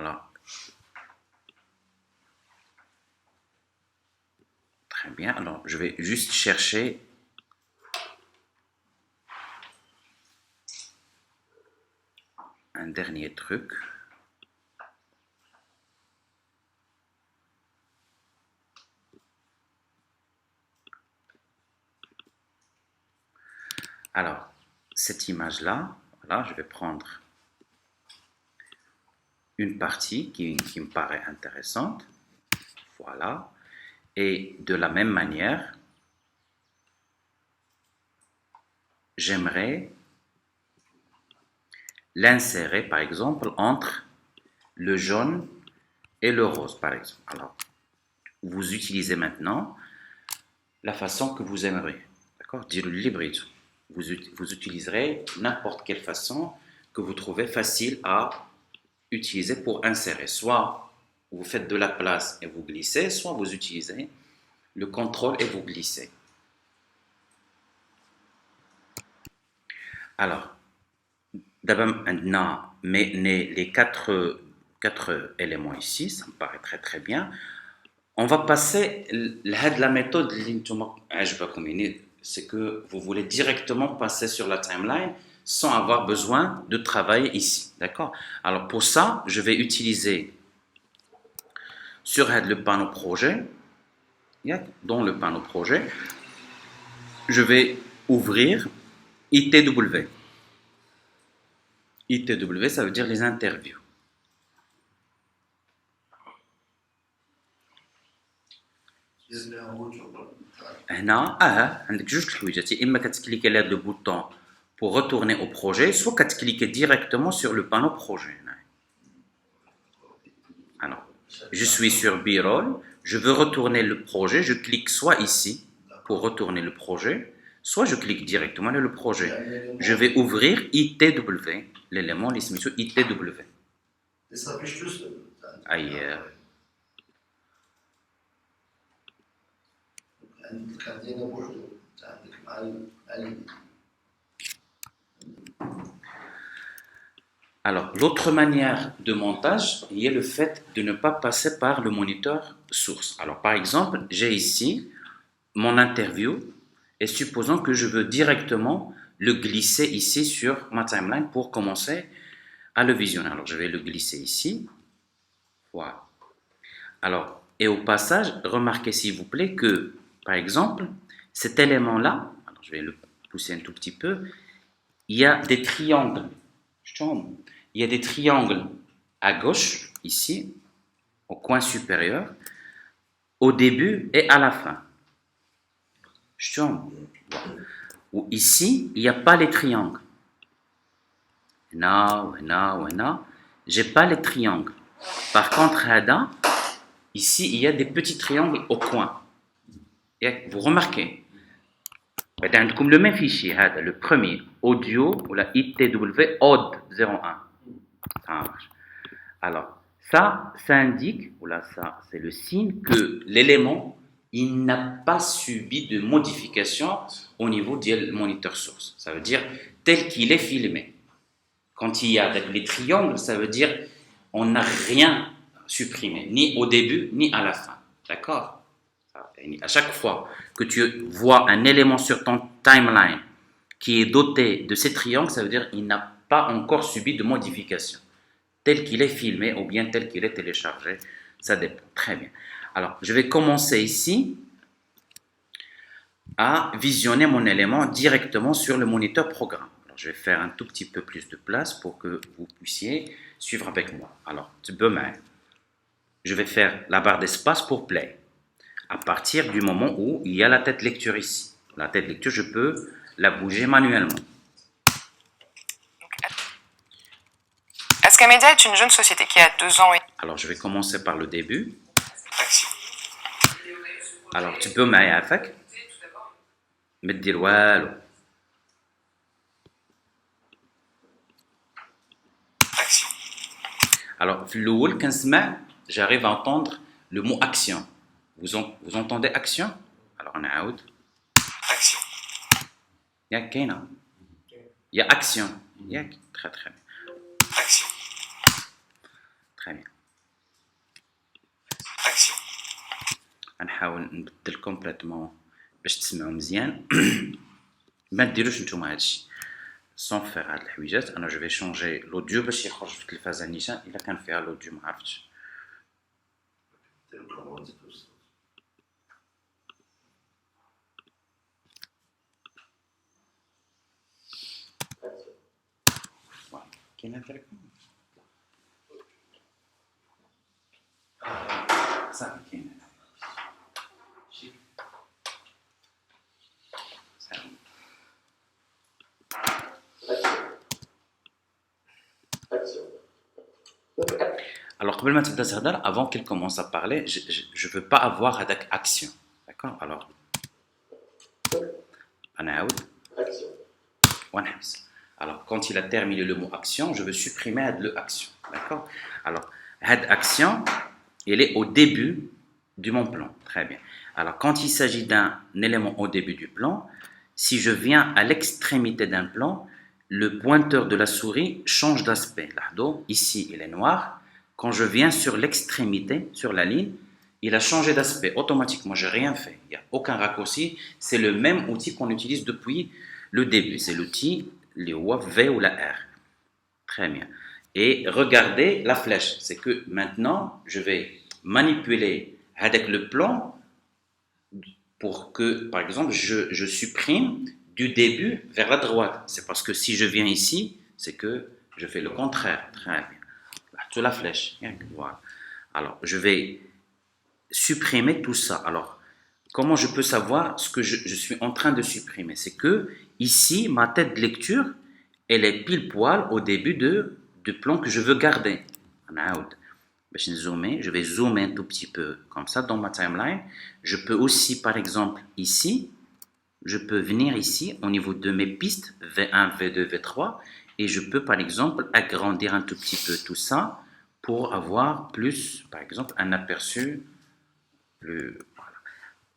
Alors, très bien. Alors, je vais juste chercher un dernier truc. Alors, cette image-là, voilà, je vais prendre une partie qui me paraît intéressante. Voilà. Et de la même manière, j'aimerais l'insérer, par exemple, entre le jaune et le rose, par exemple. Alors, vous utilisez maintenant la façon que vous aimerez. D'accord? Dire le libre. Vous utiliserez n'importe quelle façon que vous trouvez facile à utiliser pour insérer. Soit vous faites de la place et vous glissez, soit vous utilisez le contrôle et vous glissez. Alors, d'abord, maintenant, les quatre éléments ici, ça me paraît très très bien. On va passer la méthode, c'est que vous voulez directement passer sur la timeline sans avoir besoin de travailler ici. D'accord? Alors pour ça, je vais utiliser sur le panneau projet, dans le panneau projet, je vais ouvrir ITW. ITW, ça veut dire les interviews. هنا عندك جوج الحويجات يا اما كتكليكي على هذا لو بوطون pour retourner au projet soit كتكليكي directement sur le panneau projet. Alors, je suis sur B-roll, je veux retourner le projet, je clique soit ici pour retourner le projet, soit je clique directement sur le projet. Je vais ouvrir ITW, l'élément ITW. Ailleurs. Alors, l'autre manière de montage est le fait de ne pas passer par le moniteur source. Alors, par exemple, j'ai ici mon interview et supposons que je veux directement le glisser ici sur ma timeline pour commencer à le visionner. Alors, je vais le glisser ici. Voilà. Alors, et au passage, remarquez s'il vous plaît que, par exemple, cet élément-là, alors je vais le pousser un tout petit peu, il y a des triangles. Il y a des triangles à gauche, ici, au coin supérieur, au début et à la fin. Ou ici, il n'y a pas les triangles. J'ai pas les triangles. Par contre, ici, il y a des petits triangles au coin. Vous remarquez. Comme le même fichier, le premier, audio, ou la ITW, OD 01. Ça marche. Alors, ça indique, ou là, ça, c'est le signe que l'élément, il n'a pas subi de modification au niveau du moniteur source. Ça veut dire tel qu'il est filmé. Quand il y a les triangles, ça veut dire on n'a rien supprimé, ni au début, ni à la fin. D'accord? À chaque fois que tu vois un élément sur ton timeline qui est doté de ces triangles, ça veut dire qu'il n'a pas encore subi de modification. Tel qu'il est filmé ou bien tel qu'il est téléchargé, ça dépend. Très bien. Alors, je vais commencer ici à visionner mon élément directement sur le moniteur programme. Alors, je vais faire un tout petit peu plus de place pour que vous puissiez suivre avec moi. Alors, je vais faire la barre d'espace pour play. À partir du moment où il y a la tête lecture ici. La tête lecture, je peux la bouger manuellement. Ascamedia est une jeune société qui a 2 ans et... Alors, je vais commencer par le début. Alors, tu peux m'aider ما تدير والو. Alors, في الأول كنسمع, j'arrive à entendre le mot action. Vous entendez action? Alors, on عاود. Action. ياك كاينة. Il y a action. ياك très très bien. Action. Très bien. Action. غنحاول نبدل كومبليتمون باش تسمعوا مزيان. ما ديروش نتوما هادشي سون فيغ هاد الحويجات. انا جو في شونجي لوديو باش يخرج في التلفازه نيشان الا كان فيها لوديو ما عرفتش. كاين هذاك صافي كاين صافي. Alors, قبل ما تبدا تهضر, avant qu'il commence à parler, je veux pas avoir هذاك action. D'accord? Alors, غنعاود ونحبس. Alors, quand il a terminé le mot action, je veux supprimer le action. D'accord? Alors, cette action, elle est au début de mon plan. Très bien. Alors, quand il s'agit d'un élément au début du plan, si je viens à l'extrémité d'un plan, le pointeur de la souris change d'aspect. Ici, il est noir. Quand je viens sur l'extrémité, sur la ligne, il a changé d'aspect automatiquement. Je n'ai rien fait. Il n'y a aucun raccourci. C'est le même outil qu'on utilise depuis le début. C'est l'outil les V ou la R. Très bien. Et regardez la flèche. C'est que maintenant, je vais manipuler avec le plan pour que, par exemple, je supprime du début vers la droite. C'est parce que si je viens ici, c'est que je fais le contraire. Très bien. Sur la flèche. Voilà. Alors, je vais supprimer tout ça. Alors, comment je peux savoir ce que je suis en train de supprimer? C'est que ici, ma tête de lecture, elle est pile poil au début du plan que je veux garder. Je vais zoomer un tout petit peu comme ça dans ma timeline. Je peux aussi, par exemple, ici, je peux venir ici au niveau de mes pistes V1, V2, V3 et je peux, par exemple, agrandir un tout petit peu tout ça pour avoir plus, par exemple, un aperçu. Voilà.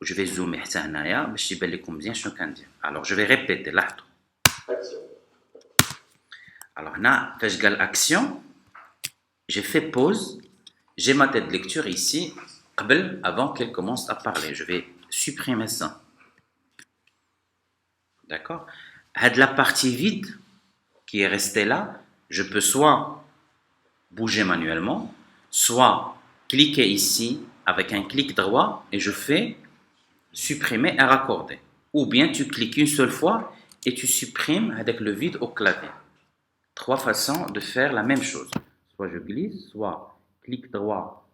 Je vais zoomer. Alors, je vais répéter là. Alors, là, action, j'ai fait pause, j'ai ma tête de lecture ici, avant qu'elle commence à parler. Je vais supprimer ça. D'accord? La partie vide qui est restée là, je peux soit bouger manuellement, soit cliquer ici avec un clic droit et je fais supprimer et raccorder. Ou bien tu cliques une seule fois et tu supprimes avec le vide au clavier. 3 façons de faire la même chose. Soit je glisse, soit clic droit,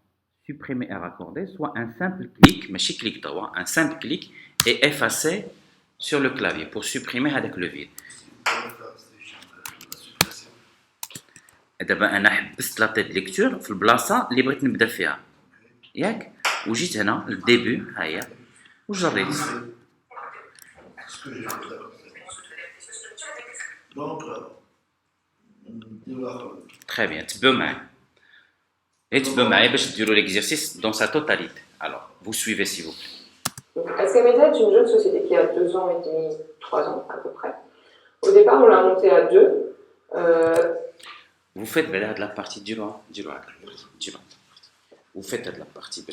supprimer et raccorder, soit un simple clic, mais chez clic droit, un simple clic et effacer sur le clavier pour supprimer avec le vide. دابا انا حبست لا تيت ليكتور في البلاصه اللي بغيت نبدا فيها ياك وجيت هنا للديبي ها هي وجريت. Très bien, تبعوا معايا باش ديروا l'exercice dans sa totalité. Alors, vous suivez s'il vous plaît. Donc, Ascameda est une jeune société qui a 2 ans et demi, 3 ans à peu près. Au départ, on l'a montée à 2. Vous faites de la partie du droit. Vous faites de la partie.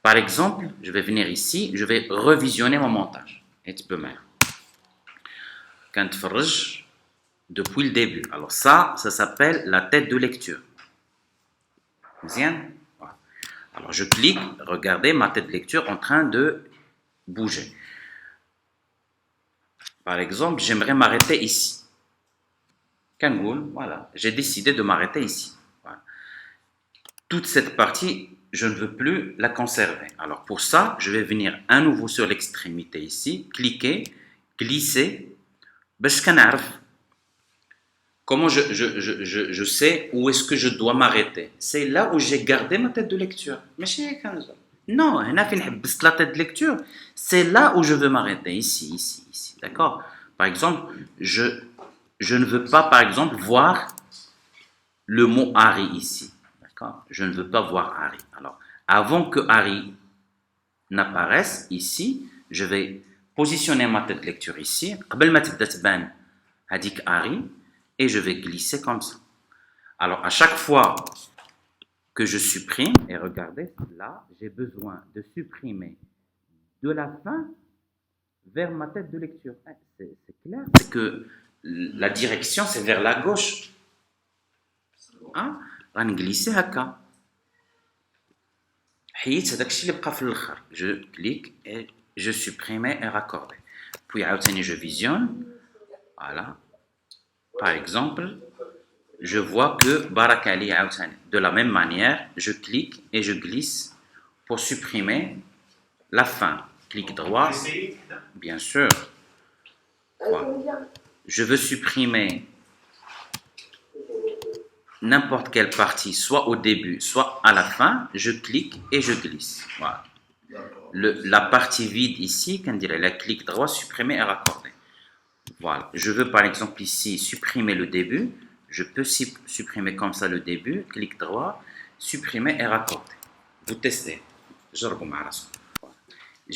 Par exemple, je vais venir ici, je vais revisionner mon montage. Et tu peux mettre. Quand tu fais depuis le début. Alors ça s'appelle la tête de lecture. Bien. Voilà. Alors je clique, regardez ma tête de lecture en train de bouger. Par exemple, j'aimerais m'arrêter ici. Voilà, j'ai décidé de m'arrêter ici. Voilà. Toute cette partie, je ne veux plus la conserver. Alors pour ça, je vais venir à nouveau sur l'extrémité ici, cliquer, glisser. Comment je sais où est-ce que je dois m'arrêter? C'est là où j'ai gardé ma tête de lecture. Non, la tête de lecture, c'est là où je veux m'arrêter, ici. D'accord? Par exemple, je ne veux pas, par exemple, voir le mot Harry ici. D'accord? Je ne veux pas voir Harry. Alors, avant que Harry n'apparaisse ici, je vais positionner ma tête de lecture ici. Harry, et je vais glisser comme ça. Alors, à chaque fois que je supprime. Et regardez, là, j'ai besoin de supprimer de la fin vers ma tête de lecture. C'est clair. C'est que la direction, c'est vers la gauche. Hein? غنجليسي هكا. حيت هذاك الشيء اللي بقى في الاخر. Je clique et je supprime et raccorder. Puis عاوتاني je visionne. Voilà. Par exemple, je vois que Barakali عاوتاني. De la même manière, je clique et je glisse pour supprimer la fin. Clic droit. Bien sûr. Quoi? Je veux supprimer n'importe quelle partie, soit au début, soit à la fin, je clique et je glisse. Voilà. La partie vide ici, qu'on dirait, la clic droit, supprimer et raccorder. Voilà. Je veux par exemple ici supprimer le début. Je peux supprimer comme ça le début, clic droit, supprimer et raccorder. Vous testez.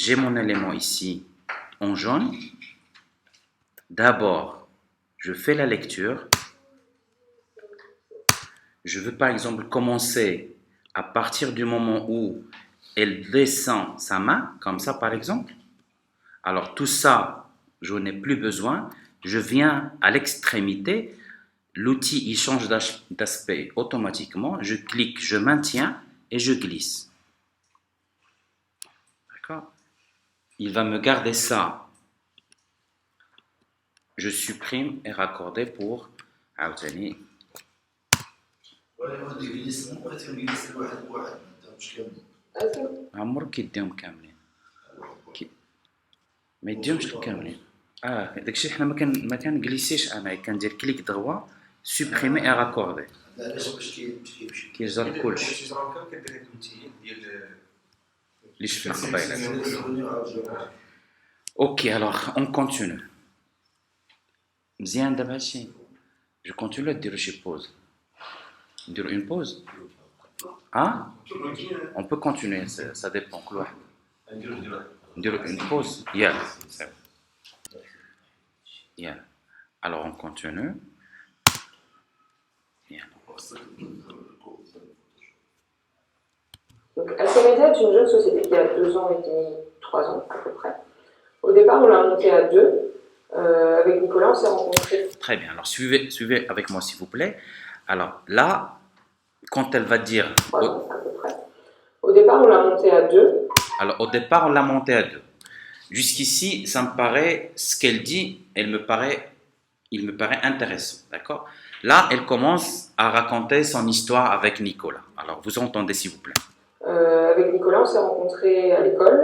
J'ai mon élément ici en jaune. D'abord, je fais la lecture. Je veux par exemple commencer à partir du moment où elle descend sa main, comme ça par exemple. Alors tout ça, je n'ai plus besoin. Je viens à l'extrémité. L'outil, il change d'aspect automatiquement. Je clique, je maintiens et je glisse. D'accord? Il va me garder ça. Je supprime et raccorder pour عاوتاني. عمرك كيديهم كاملين ما يديهمش كاملين. داكشي حنا ما كنجليسيش انا كندير كليك دروا سوبريمي اي راكوردي كيجر كلشي اللي شفنا قبيله. اوكي الوغ اون كونتينيو مزيان دابا هادشي. جو كونتينيو نديرو شي بوز نديرو اون بوز. On peut continuer, ça dépend. Une pause. Yeah. Alors on continue. Yeah. Donc Alcamedia est une jeune société qui a 2 ans et demi, 3 ans à peu près. Au départ, on l'a montée à 2. Avec Nicolas, on s'est rencontrés. Très bien. Alors suivez avec moi s'il vous plaît. Alors là, quand elle va dire... à peu près. Au départ, on l'a monté à 2. Alors, au départ, on l'a monté à 2. Jusqu'ici, ça me paraît, ce qu'elle dit, il me paraît intéressant, d'accord? Là, elle commence à raconter son histoire avec Nicolas. Alors, vous entendez, s'il vous plaît. Avec Nicolas, on s'est rencontrés à l'école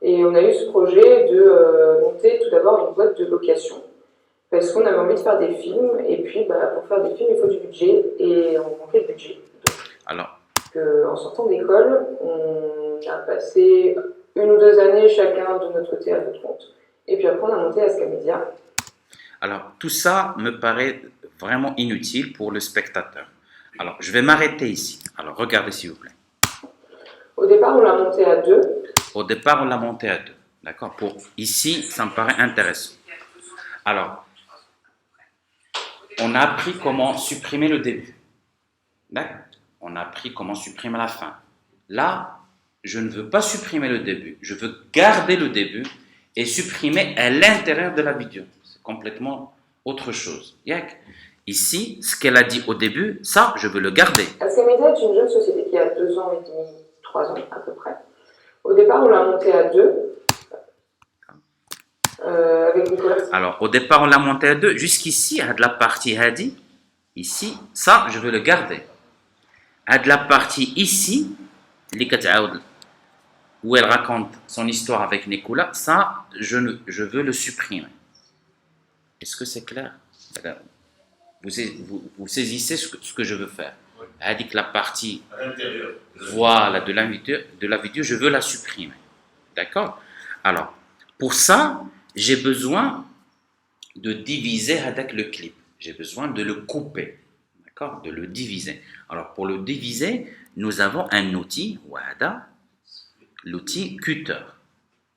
et on a eu ce projet de monter tout d'abord une boîte de location. Parce qu'on avait envie de faire des films, et puis pour faire des films, il faut du budget, et on manquait de budget. Alors, en sortant d'école, on a passé 1 ou 2 années chacun de notre côté à notre compte, et puis après on a monté Ascamedia. Alors, tout ça me paraît vraiment inutile pour le spectateur. Alors, je vais m'arrêter ici. Alors, regardez s'il vous plaît. Au départ, on l'a monté à 2. Au départ, on l'a monté à 2. D'accord? Ici, ça me paraît intéressant. Alors, on a appris comment supprimer le début. D'accord? On a appris comment supprimer la fin. Là, je ne veux pas supprimer le début. Je veux garder le début et supprimer à l'intérieur de la vidéo. C'est complètement autre chose. Ici, ce qu'elle a dit au début, ça, je veux le garder. Ascamedia est une jeune société qui a 2 ans et demi, 3 ans à peu près. Au départ, on l'a montée à 2. Avec Nicolas. Alors, au départ, on l'a monté à 2. Jusqu'ici, à de la partie Hadi, ici, ça, je veux le garder. À de la partie ici, où elle raconte son histoire avec Nicolas, ça, je veux le supprimer. Est-ce que c'est clair? Vous saisissez ce que je veux faire. Elle dit que la partie voilà, de la vidéo, je veux la supprimer. D'accord? Alors, pour ça, j'ai besoin de diviser avec le clip. J'ai besoin de le couper. D'accord? De le diviser. Alors, pour le diviser, nous avons un outil, WADA, l'outil cutter.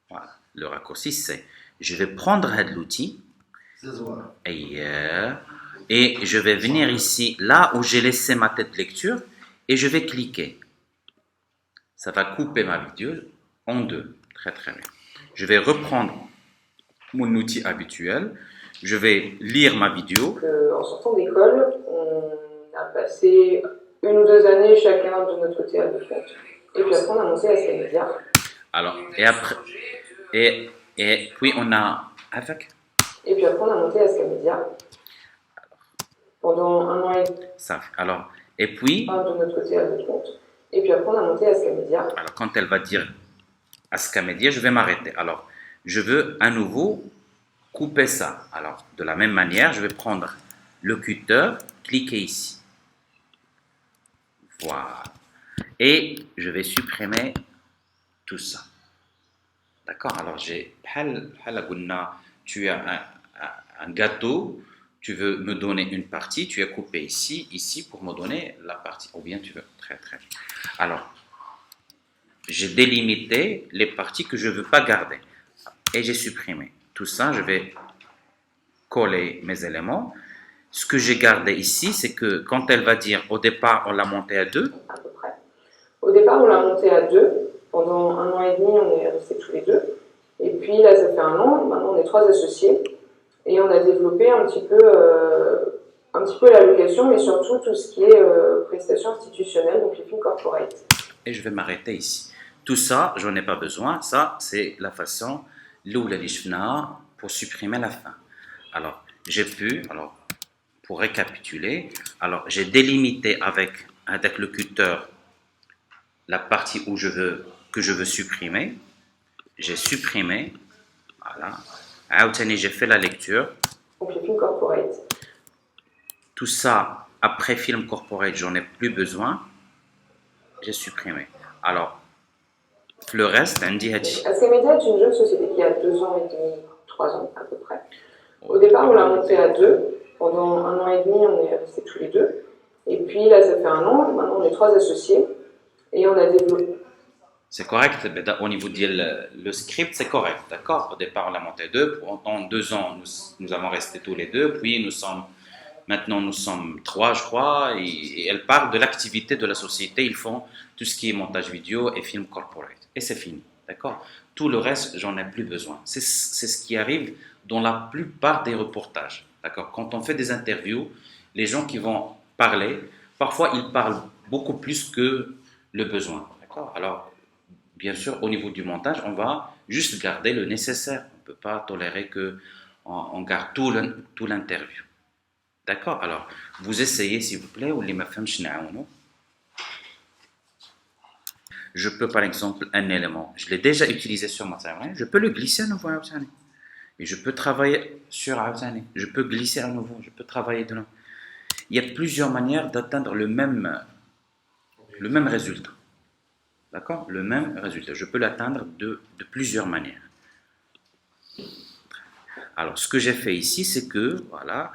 Voilà. Le raccourci, c'est, je vais prendre l'outil et je vais venir ici, là où j'ai laissé ma tête de lecture, et je vais cliquer. Ça va couper ma vidéo en deux. Très très bien. Je vais reprendre mon outil habituel. Je vais lire ma vidéo. En sortant d'école, on a passé 1 ou 2 années chacun de notre côté à deux comptes. Et puis après, on a monté à Scamedia. Alors, et après, et puis on a avec. Et puis après, on a monté à Scamedia pendant 1 an et demi. Ça. Alors, et puis. De notre côté à deux comptes. Et puis après, on a monté à Scamedia. Alors, quand elle va dire Askamedia, je vais m'arrêter. Alors, je veux à nouveau couper ça. Alors, de la même manière, je vais prendre le cutter, cliquer ici. Voilà. Et je vais supprimer tout ça. D'accord? Alors, j'ai tu as un gâteau, tu veux me donner une partie, tu as coupé ici pour me donner la partie. Ou bien tu veux. Très, très bien. Alors, j'ai délimité les parties que je ne veux pas garder. Et j'ai supprimé. Tout ça, je vais coller mes éléments. Ce que j'ai gardé ici, c'est que quand elle va dire au départ, on l'a monté à 2. À peu près. Au départ, on l'a monté à 2. Pendant 1 an et demi, on est restés tous les deux. Et puis là, ça fait 1 an. Maintenant, on est 3 associés. Et on a développé un petit peu la location, mais surtout tout ce qui est prestations institutionnelles, donc les films corporate. Et je vais m'arrêter ici. Tout ça, j'en ai pas besoin. Ça, c'est la façon pour supprimer la fin. Alors, pour récapituler, alors j'ai délimité avec le cutter la partie que je veux supprimer. J'ai supprimé. Voilà. J'ai fait la lecture. Donc les films corporate. Tout ça, après film corporate, j'en ai plus besoin. J'ai supprimé. Alors, le reste, Andy Hadji. Askamedia est une jeune société qui a 2 ans et demi, 3 ans à peu près. Au départ, on l'a monté à 2. Pendant 1 an et demi, on est restés tous les deux. Et puis là, ça fait 1 an. Maintenant, on est 3 associés. Et on a développé. C'est correct. Au niveau le script, c'est correct. D'accord? Au départ, on l'a monté à 2. Pendant 2 ans, nous avons resté tous les deux. Puis, maintenant, nous sommes 3, je crois. Et elle parle de l'activité de la société. Ils font tout ce qui est montage vidéo et film corporate. Et c'est fini. D'accord? Tout le reste, j'en ai plus besoin. C'est ce qui arrive dans la plupart des reportages. D'accord? Quand on fait des interviews, les gens qui vont parler, parfois ils parlent beaucoup plus que le besoin. D'accord? Alors, bien sûr, au niveau du montage, on va juste garder le nécessaire. On ne peut pas tolérer qu'on garde tout l'interview. D'accord? Alors, vous essayez, s'il vous plaît, ou les mafhams. Je peux, par exemple, un élément, je l'ai déjà utilisé sur ma timeline, je peux le glisser à nouveau. Et je peux travailler sur Aoutani. Je peux glisser à nouveau, je peux travailler dedans. Il y a plusieurs manières d'atteindre le même résultat. D'accord? Le même résultat. Je peux l'atteindre de plusieurs manières. Alors, ce que j'ai fait ici, c'est que, voilà,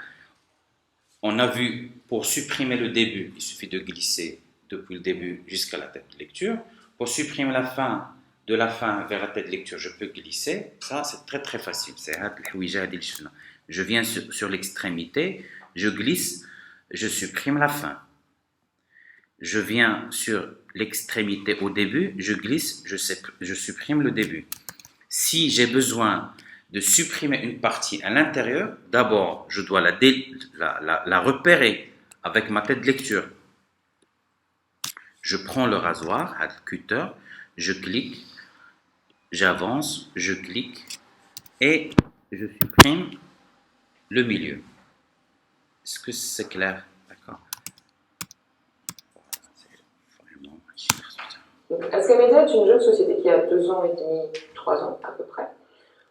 on a vu, pour supprimer le début, il suffit de glisser depuis le début jusqu'à la tête de lecture. Pour supprimer la fin, de la fin vers la tête de lecture, je peux glisser. Ça, c'est très très facile. Je viens sur l'extrémité, je glisse, je supprime la fin. Je viens sur l'extrémité au début, je glisse, je supprime le début. Si j'ai besoin de supprimer une partie à l'intérieur, d'abord, je dois la repérer avec ma tête de lecture. Je prends le rasoir, le cutter, je clique, j'avance, je clique et je supprime le milieu. Est-ce que c'est clair? D'accord. Askamedia est une jeune société qui a 2 ans et demi, 3 ans à peu près.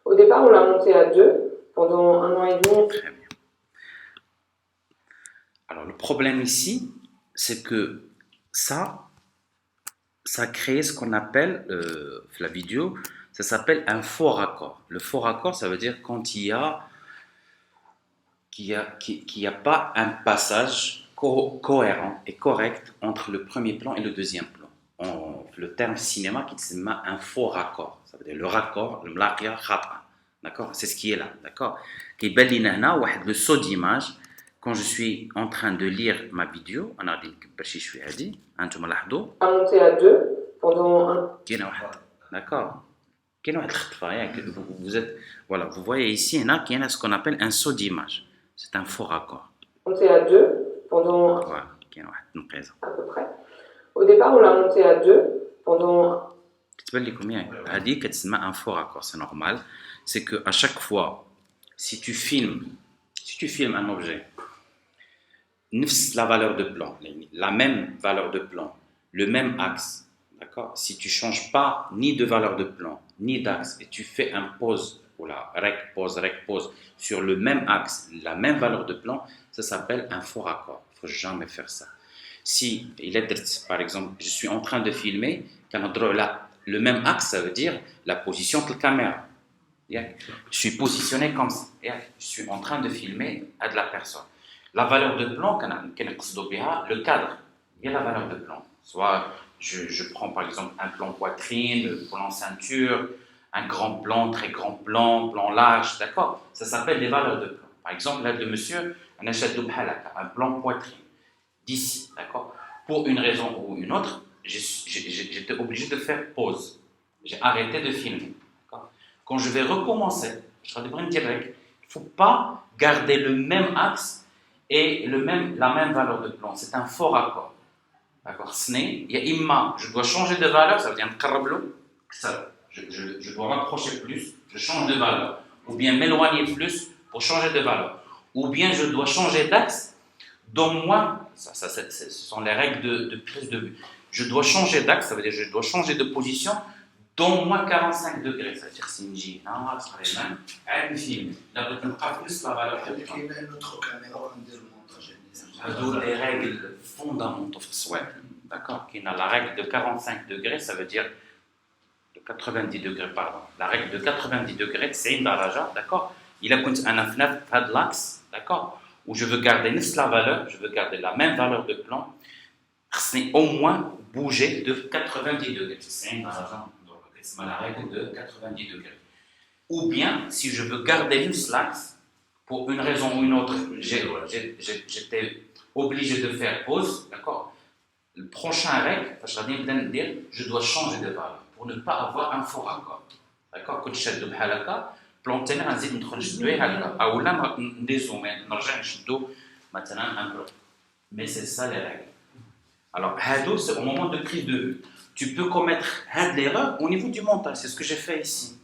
Au départ, on l'a monté à 2. Pendant 1 an et demi. Très bien. Alors, le problème ici, c'est que ça crée ce qu'on appelle, la vidéo, ça s'appelle un faux raccord. Le faux raccord, ça veut dire quand il n'y a pas un passage cohérent et correct entre le premier plan et le deuxième plan. Le terme cinéma qui s'appelle un faux raccord. Ça veut dire le raccord, le mlaqia khata. D'accord? C'est ce qui est là. D'accord? Qui est le saut d'image quand je suis en train de lire ma vidéo, on a dit que je suis dit, انتم لاحظوا À monter à 2 pendant un. كاين واحد d'accord كاين واحد الخطفه ياك vous êtes voilà vous voyez ici هنا كاين ce qu'on appelle un saut d'image c'est un faux raccord Monter à 2 pendant voilà كاين واحد النقيصه à peu près. Au départ, on l'a monté à 2 pendant. كتبان لكم ياك هذه كتسمى un faux raccord c'est normal c'est que à chaque fois si tu filmes un objet نفس la valeur de plan la même valeur de plan le même axe d'accord si tu changes pas ni de valeur de plan ni d'axe et tu fais un pause ou la rec pause sur le même axe la même valeur de plan ça s'appelle un faux raccord il faut jamais faire ça si il est par exemple je suis en train de filmer le même axe ça veut dire la position de la caméra je suis positionné comme ça je suis en train de filmer à de la personne la valeur de plan le cadre il y a la valeur de plan soit je prends par exemple un plan poitrine, plan ceinture, un grand plan, très grand plan large, d'accord. Ça s'appelle les valeurs de plan. Par exemple, là, de monsieur, un plan poitrine, d'ici, d'accord. Pour une raison ou une autre, j'étais obligé de faire pause. J'ai arrêté de filmer, d'accord. Quand je vais recommencer, je vais dire il ne faut pas garder le même axe et la même valeur de plan. C'est un faux raccord. D'accord, il y a imma, je dois changer de valeur, ça veut dire je dois m'approcher plus, je change de valeur, ou bien m'éloigner plus pour changer de valeur, ou bien je dois changer d'axe, donne-moi, ce sont les règles de prise de vue, je dois changer d'axe, ça veut dire je dois changer de position, donne-moi 45 degrés, ça veut dire c'est une J, non, ça serait même, un film, là, tu n'as plus la valeur. Les règles fondamentales, d'accord, qui a la règle de 45 degrés, ça veut dire de 90 degrés, pardon. La règle de 90 degrés, c'est une daraja, d'accord. Il a un afnaf de l'axe, d'accord, où je veux garder la valeur, je veux garder la même valeur de plan, c'est au moins bouger de 90 degrés. C'est une daraja, c'est la règle de 90 degrés. Ou bien, si je veux garder l'axe, pour une raison ou une autre, j'étais obligé de faire pause, d'accord. Le prochain règle, je dois changer de valeur pour ne pas avoir un faux raccord, d'accord. Quand je suis de halaka, planter un zid entre les halaka, ou là, mais c'est ça les règles. Alors, c'est au moment de prise de vue. Tu peux commettre l'erreur au niveau du montage, c'est ce que j'ai fait ici.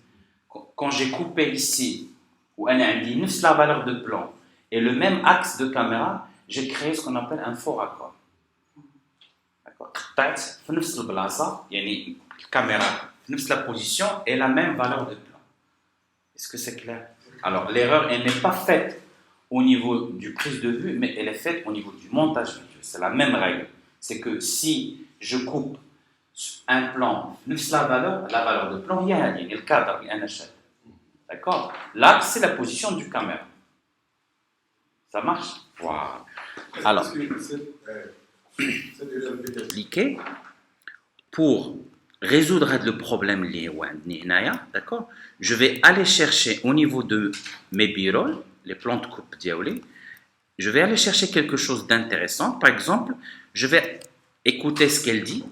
Quand j'ai coupé ici, où on a dit la valeur de plan et le même axe de caméra, j'ai créé ce qu'on appelle un faux raccord. D'accord. La caméra, la position et la même valeur de plan. Est-ce que c'est clair? Alors, l'erreur, elle n'est pas faite au niveau du prise de vue, mais elle est faite au niveau du montage vidéo. C'est la même règle. C'est que si je coupe un plan, la valeur de plan, il y a le cadre, il y a un échelle. D'accord? Là, c'est la position du caméra. Ça marche? Voilà. Alors, pour résoudre le problème d'accord, je vais aller chercher au niveau de mes birolles, les plans de coupe diaolé, je vais aller chercher quelque chose d'intéressant. Par exemple, je vais écouter ce qu'elle dit.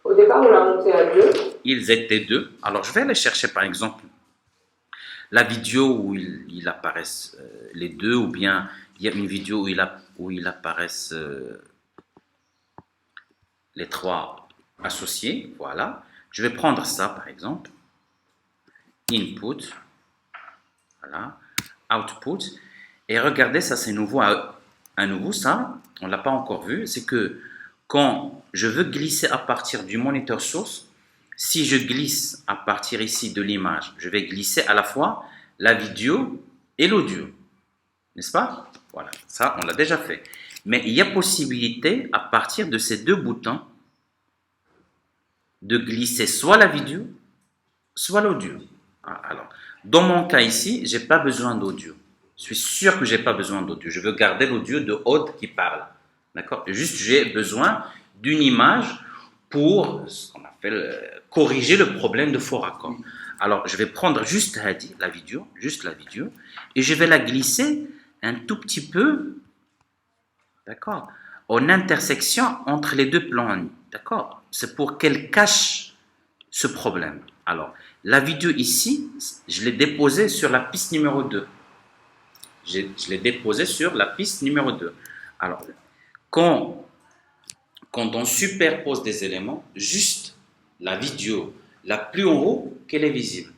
Au départ, on l'a monté à 2. Ils étaient 2. Alors, je vais aller chercher, par exemple, la vidéo où ils apparaissent les deux, ou bien il y a une vidéo où ils apparaissent les trois associés. Voilà. Je vais prendre ça, par exemple. Input. Voilà. Output. Et regardez, ça c'est nouveau. À nouveau, ça, on ne l'a pas encore vu. C'est que quand je veux glisser à partir du moniteur source, si je glisse à partir ici de l'image, je vais glisser à la fois la vidéo et l'audio. N'est-ce pas? Voilà, ça on l'a déjà fait. Mais il y a possibilité, à partir de ces deux boutons, de glisser soit la vidéo, soit l'audio. Alors, dans mon cas ici, je n'ai pas besoin d'audio. Je suis sûr que je n'ai pas besoin d'audio. Je veux garder l'audio de Aude qui parle. D'accord? Juste, j'ai besoin d'une image pour ce qu'on appelle corriger le problème de faux raccord. Alors, je vais prendre juste la vidéo, et je vais la glisser un tout petit peu D'accord? En intersection entre les deux plans. D'accord? C'est pour qu'elle cache ce problème. Alors, la vidéo ici, je l'ai déposée sur la piste numéro 2. Je l'ai déposée sur la piste numéro 2. Alors, quand on superpose des éléments, juste la vidéo la plus en haut qu'elle est visible.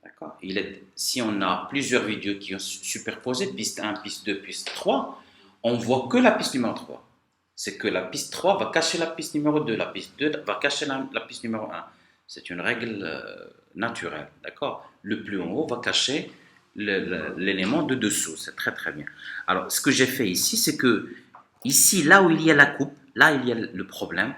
D'accord? Si on a plusieurs vidéos qui sont superposées, piste 1, piste 2, piste 3, on voit que la piste numéro 3. C'est que la piste 3 va cacher la piste numéro 2, la piste 2 va cacher la piste numéro 1. C'est une règle naturelle, d'accord? Le plus en haut va cacher l'élément de dessous, c'est très très bien. Alors, ce que j'ai fait ici, c'est que ici, là où il y a la coupe, là il y a le problème,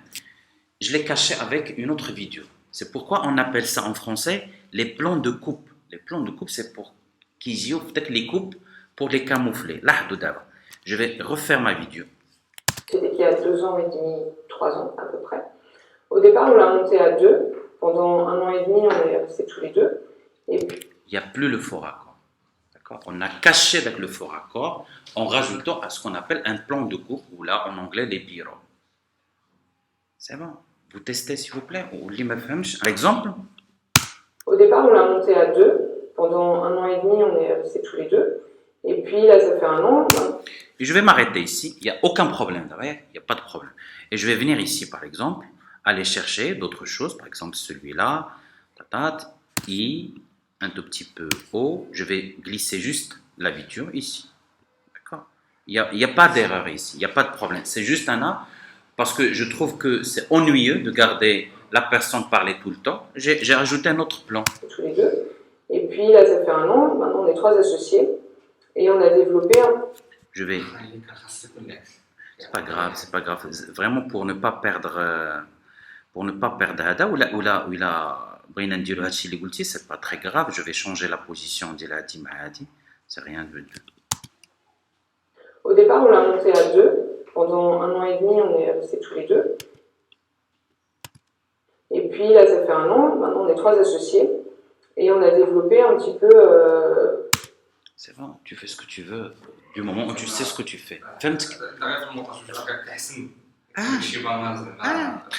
je l'ai caché avec une autre vidéo. C'est pourquoi on appelle ça en français les plans de coupe. Les plans de coupe, c'est pour qu'ils y ouvrent peut-être les coupes pour les camoufler. Là, je vais refaire ma vidéo. C'était qu'il y a 2 ans et demi, 3 ans à peu près. Au départ, on l'a monté à 2. Pendant 1 an et demi, on est restés tous les deux. Et puis, il n'y a plus le faux raccord. D'accord? On a caché avec le faux raccord en rajoutant à ce qu'on appelle un plan de coupe, ou là en anglais les bureaux. C'est bon. Vous testez s'il vous plaît. Exemple. Au départ, on l'a monté à 2. Pendant 1 an et demi, on est restés tous les deux. Et puis là, ça fait 1 an. Et je vais m'arrêter ici. Il n'y a aucun problème derrière. Il n'y a pas de problème. Et je vais venir ici, par exemple, aller chercher d'autres choses. Par exemple, celui-là. I, un tout petit peu haut. Je vais glisser juste la vidéo ici. D'accord? Il n'y a pas d'erreur ici. Il n'y a pas de problème. C'est juste un A. Parce que je trouve que c'est ennuyeux de garder la personne parler tout le temps. J'ai ajouté un autre plan. Tous les deux. Et puis là, ça fait 1 an. Maintenant, on est 3 associés. Et on a développé un... Je vais... C'est pas grave, c'est pas grave. Vraiment pour ne pas perdre... Hada, ou la بغينا نديرو هادشي اللي قلتي, c'est pas très grave. Je vais changer la position ديال هادي مع هادي. C'est rien de... Au départ, on l'a monté à 2. Pendant 1 an et demi, on est restés tous les deux. Et puis là, ça fait 1 an. Maintenant, on est 3 associés. Et on a développé un petit peu... C'est bon, tu fais ce que tu veux. Du moment où tu sais ce que tu fais. Très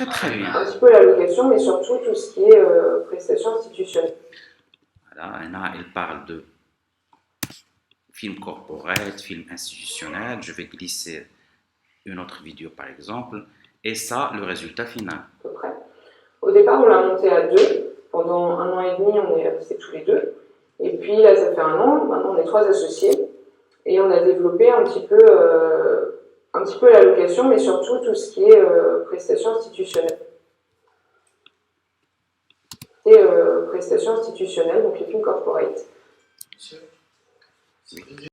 très bien. Un petit peu la location, mais surtout tout ce qui est prestations institutionnelles. Voilà, elle parle de film corporate, film institutionnel. Je vais glisser une autre vidéo par exemple. Et ça, le résultat final. À peu près. Au départ, on l'a monté à 2. Pendant 1 an et demi, on est restés tous les deux. Et puis là, ça fait 1 an. Maintenant, on est 3 associés. Et on a développé un petit peu la location, mais surtout tout ce qui est prestations institutionnelles. Et prestations institutionnelles, donc les films corporate.